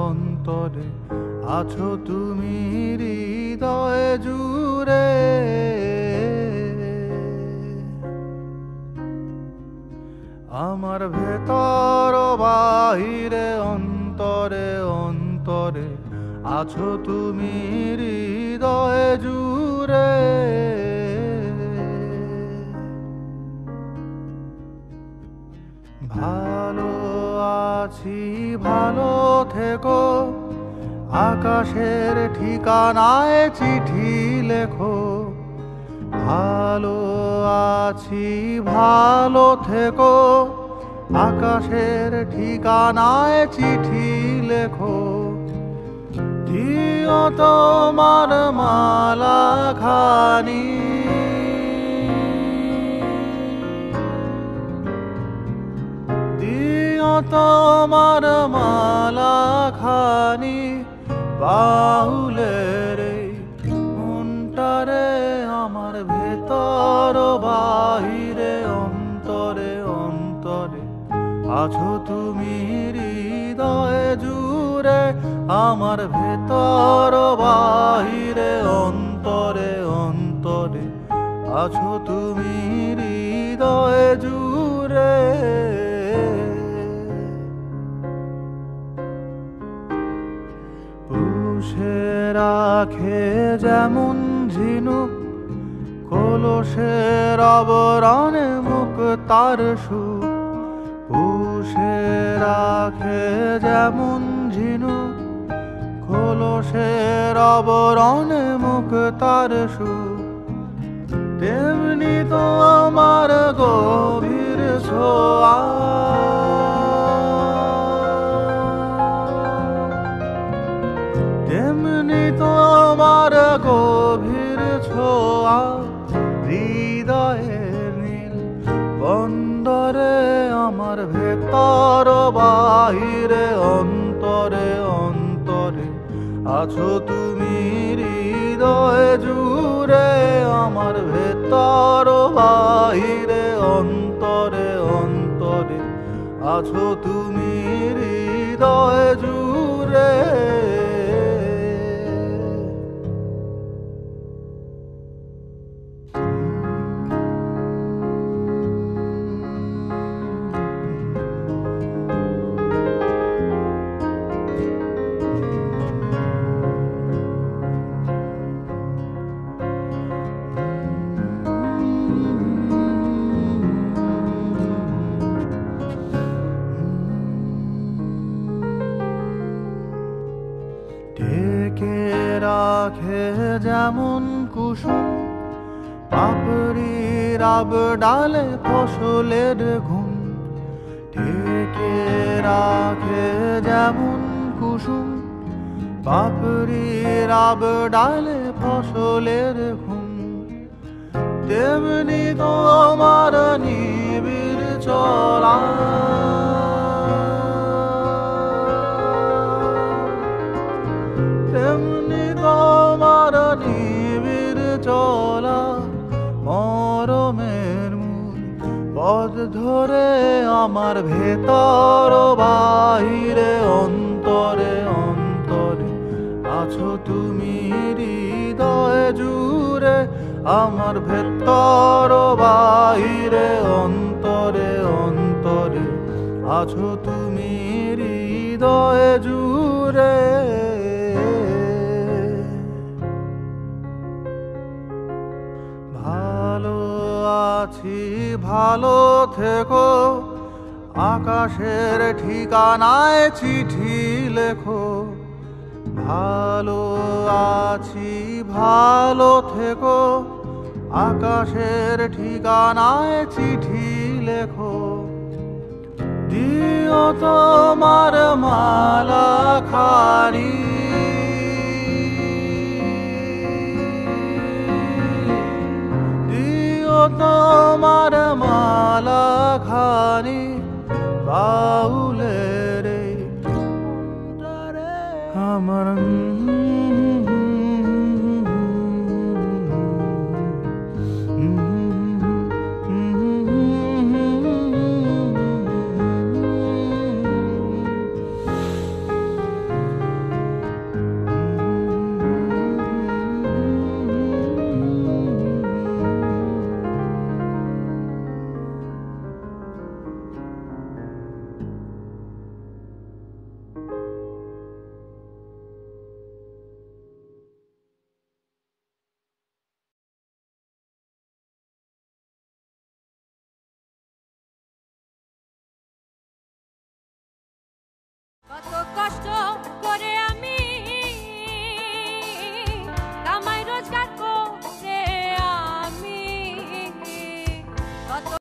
অন্তরে আছো তুমি হৃদয় জুড়ে। আমার ভেতর বাহিরে অন্তরে অন্তরে আছো তুমি হৃদয় জুড়ে। ভালো আছি ভালো থেকো, আকাশের ঠিকানায় চিঠি লেখো। ভালো আছি ভালো থেকো, আকাশের ঠিকানায় চিঠি লেখো। দিও তোমার মালা খানি, দিও তোমার মালা খানি বাউলের মনটারে। আমার ভেতর বাহিরে অন্তরে অন্তরে আছো তুমি হৃদয় জুড়ে। আমার ভেতর বাহিরে অন্তরে অন্তরে আছো তুমি হৃদয় জুড়ে। পুষে রাখে যেমন ঝিনুক কলসের আবরণে মুখ তার সুখ। পুষে রাখে যেমন ঝিনুক কলসের আবরণে মুখ তার সুখ। তেমনি তো আমার গভীর ছোঁয়া, তেমনি তো আমার গভীর ছোঁয়া। হৃদয়ের নীল বন্দরে আমার ভেতর বাহিরে অন্তরে অন্তরে আছো তুমি হৃদয় জুড়ে। আমার ভেতর বাহিরে অন্তরে অন্তরে আছো তুমি হৃদয় জুড়ে। ঢেকে রাখে যেমন কুসুম পাপড়ির আব ডালে ফসলের ঘুম। ঢেকে রাখে যেমন কুসুম পাপড়ির আব ডালে ফসলের ঘুম। তেমনি তো আমার নিবিড় চলা, তেমনি তোমার নিবিড় চলা। মরমের মূল পথ ধরে আমার ভেতর বাহিরে অন্তরে অন্তরে আছো তুমি হৃদয় জুড়ে। আমার ভেতর বাহিরে অন্তরে অন্তরে আছো তুমি হৃদয় জুড়ে। ভালো আছি ভালো থেকো, আকাশের ঠিকানায় চিঠি লেখো। ভালো আছি ভালো থেকো, আকাশের ঠিকানায় চিঠি লেখো। দিও তোমার মালা খানি, দিও তোমার মালা খানি বাউলের আমার